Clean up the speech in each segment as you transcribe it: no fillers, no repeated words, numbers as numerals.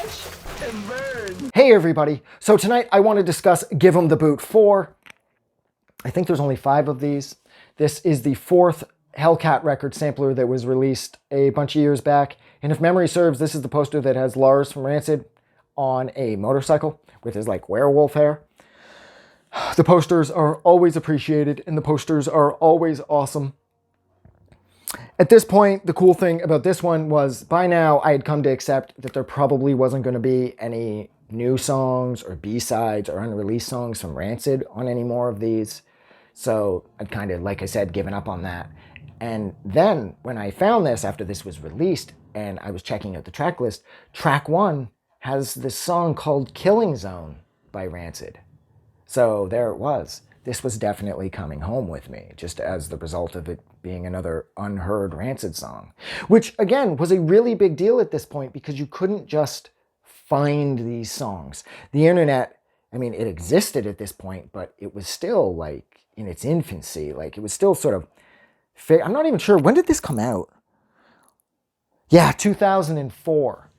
Watch and burn. Hey everybody, so tonight I want to discuss Give 'Em the Boot 4. I think there's only 5 of these. This is the 4th Hellcat record sampler that was released a bunch of years back. And if memory serves, this is the poster that has Lars from Rancid on a motorcycle with his like werewolf hair. The posters are always appreciated and the posters are always awesome. At this point, the cool thing about this one was by now I had come to accept that there probably wasn't going to be any new songs or B-sides or unreleased songs from Rancid on any more of these. So I'd kind of, like I said, given up on that. And then when I found this after this was released and I was checking out the track list, track 1 has this song called Killing Zone by Rancid. So there it was. This was definitely coming home with me, just as the result of it being another unheard Rancid song. Which, again, was a really big deal at this point because you couldn't just find these songs. The internet, I mean, it existed at this point, but it was still, like, in its infancy. Like, it was still sort of... I'm not even sure. When did this come out? Yeah, 2004.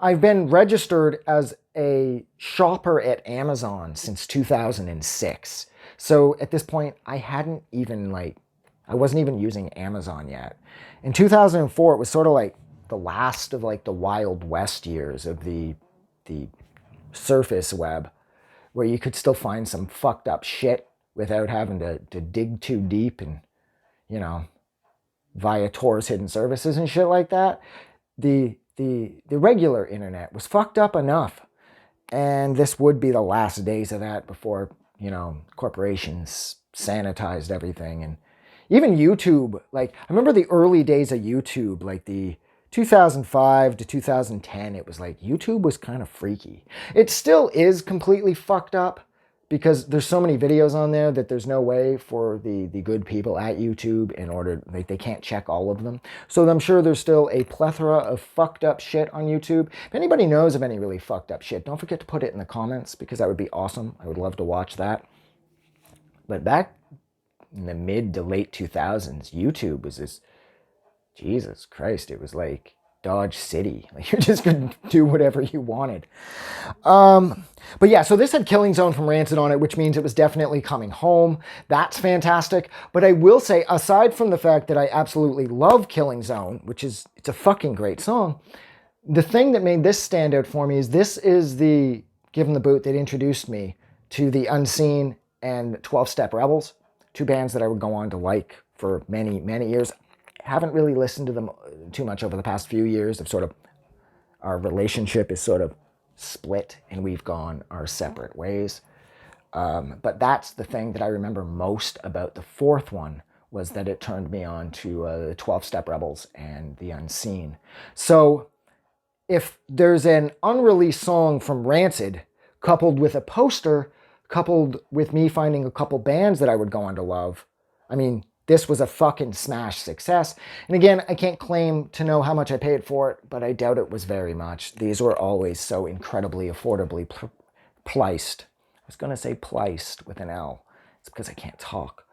I've been registered as a shopper at Amazon since 2006. So at this point, I hadn't even I wasn't even using Amazon yet. In 2004, it was sort of like the last of like the Wild West years of the surface web, where you could still find some fucked up shit without having to dig too deep and, you know, via Tor's hidden services and shit like that. The regular internet was fucked up enough. And this would be the last days of that before, you know, corporations sanitized everything. And even YouTube, like, I remember the early days of YouTube, like the 2005 to 2010, it was like YouTube was kind of freaky. It still is completely fucked up because there's so many videos on there that there's no way for the good people at YouTube in order, like, they can't check all of them. So I'm sure there's still a plethora of fucked up shit on YouTube. If anybody knows of any really fucked up shit, don't forget to put it in the comments because that would be awesome. I would love to watch that. But back in the mid to late 2000s, YouTube was this, Jesus Christ, it was like Dodge City. Like, you just could do whatever you wanted. But yeah, so this had Killing Zone from Rancid on it, which means it was definitely coming home. That's fantastic. But I will say, aside from the fact that I absolutely love Killing Zone, which is, it's a fucking great song, the thing that made this stand out for me is this is the Give 'Em the Boot that introduced me to the Unseen and 12-Step Rebels, 2 bands that I would go on to like for many, many years. Haven't really listened to them too much over the past few years. Our relationship is sort of split and we've gone our separate ways. But that's the thing that I remember most about the 4th one, was that it turned me on to the 12-Step Rebels and the Unseen. So if there's an unreleased song from Rancid coupled with a poster, coupled with me finding a couple bands that I would go on to love, I mean, this was a fucking smash success. And again, I can't claim to know how much I paid for it, but I doubt it was very much. These were always so incredibly affordably priced. I was going to say pliced with an L. It's because I can't talk.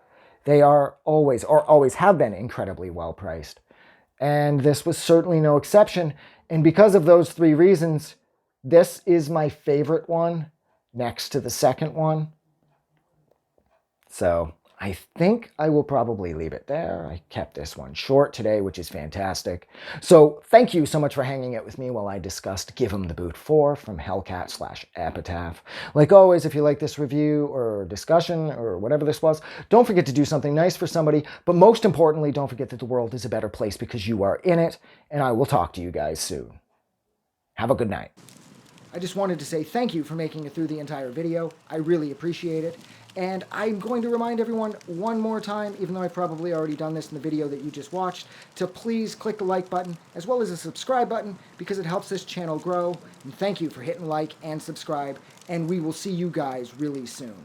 They are always, or always have been, incredibly well priced. And this was certainly no exception. And because of those 3 reasons, this is my favorite one next to the second one. So I think I will probably leave it there. I kept this one short today, which is fantastic. So thank you so much for hanging out with me while I discussed Give 'Em the Boot 4 from Hellcat/Epitaph. Like always, if you like this review or discussion or whatever this was, don't forget to do something nice for somebody. But most importantly, don't forget that the world is a better place because you are in it. And I will talk to you guys soon. Have a good night. I just wanted to say thank you for making it through the entire video. I really appreciate it. And I'm going to remind everyone one more time, even though I've probably already done this in the video that you just watched, to please click the like button as well as the subscribe button because it helps this channel grow. And thank you for hitting like and subscribe, and we will see you guys really soon.